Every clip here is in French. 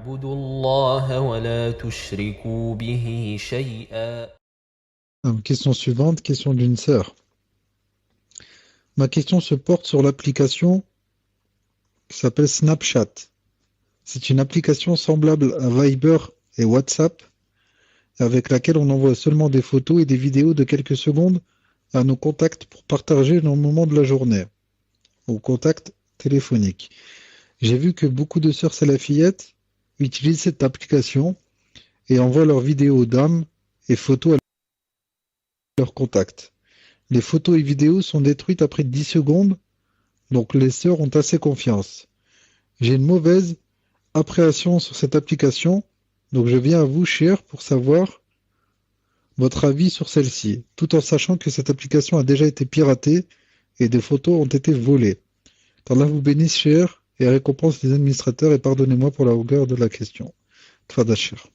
واعبدوا الله ولا تشركوا به شيئا. Question suivante, question d'une sœur. Ma question se porte sur l'application qui s'appelle Snapchat. C'est une application semblable à Viber et WhatsApp, avec laquelle on envoie seulement des photos et des vidéos de quelques secondes à nos contacts pour partager nos moments de la journée, aux contacts téléphoniques. J'ai vu que beaucoup de sœurs salafiettes utilisent cette application et envoient leurs vidéos d'âme et photos à leurs contacts. Les photos et vidéos sont détruites après 10 secondes, donc les sœurs ont assez confiance. J'ai une mauvaise appréhension sur cette application, donc je viens à vous, cher, pour savoir votre avis sur celle-ci, tout en sachant que cette application a déjà été piratée et des photos ont été volées. Qu'Allah vous bénisse, cher, et récompense les administrateurs, et pardonnez-moi pour la longueur de la question. Tfadal, cher.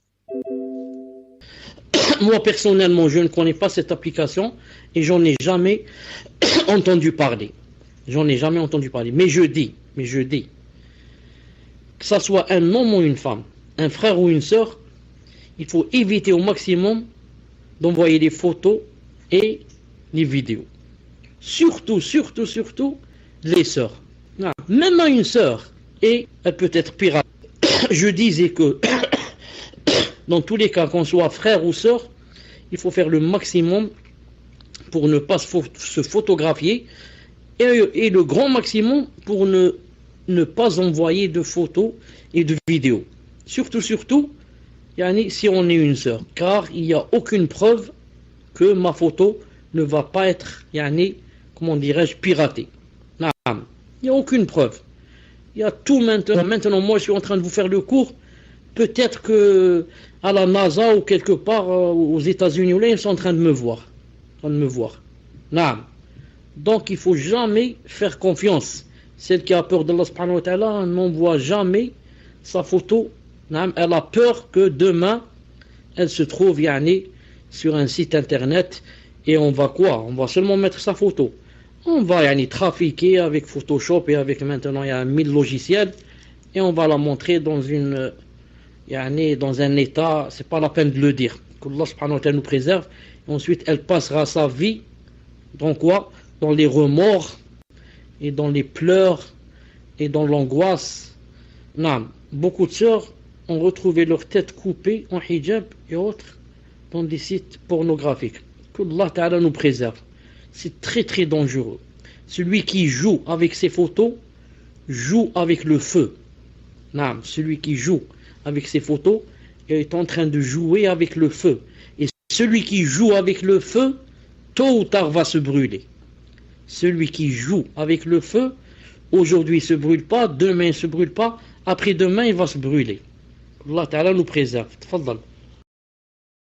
Moi, personnellement, je ne connais pas cette application et j'en ai jamais entendu parler. J'en ai jamais entendu parler. Mais je dis, que ça soit un homme ou une femme, un frère ou une sœur, il faut éviter au maximum d'envoyer des photos et les vidéos. Surtout, les sœurs. Non, même à une sœur, et elle peut être pirate. Je disais que dans tous les cas, qu'on soit frère ou sœur, il faut faire le maximum pour ne pas se photographier et le grand maximum pour ne pas envoyer de photos et de vidéos. Surtout, yani, si on est une sœur, car il n'y a aucune preuve que ma photo ne va pas être, yani, comment dirais-je, piratée. Non, il n'y a aucune preuve. Il y a tout maintenant. Maintenant, moi, je suis en train de vous faire le cours. Peut-être que à la NASA ou quelque part aux États-Unis, ils sont en train de me voir. Non. Donc, il ne faut jamais faire confiance. Celle qui a peur d'Allah subhanahu wa ta'ala n'envoie jamais sa photo. Non. Elle a peur que demain, elle se trouve sur un site internet et on va quoi? On va seulement mettre sa photo. On va trafiquer avec Photoshop et avec maintenant il y a 1000 logiciels et on va la montrer dans un état, c'est pas la peine de le dire, qu'Allah subhanahu wa ta'ala nous préserve. Et ensuite elle passera sa vie dans quoi? Dans les remords et dans les pleurs et dans l'angoisse. Non, beaucoup de sœurs ont retrouvé leur tête coupée en hijab et autres dans des sites pornographiques. Qu'Allah ta'ala nous préserve. C'est très très dangereux. Celui qui joue avec ses photos joue avec le feu. Non, celui qui joue avec ses photos est en train de jouer avec le feu. Et celui qui joue avec le feu, tôt ou tard va se brûler. Celui qui joue avec le feu, aujourd'hui il ne se brûle pas, demain il ne se brûle pas, après-demain il va se brûler. Allah Ta'ala nous préserve. Tfaddal.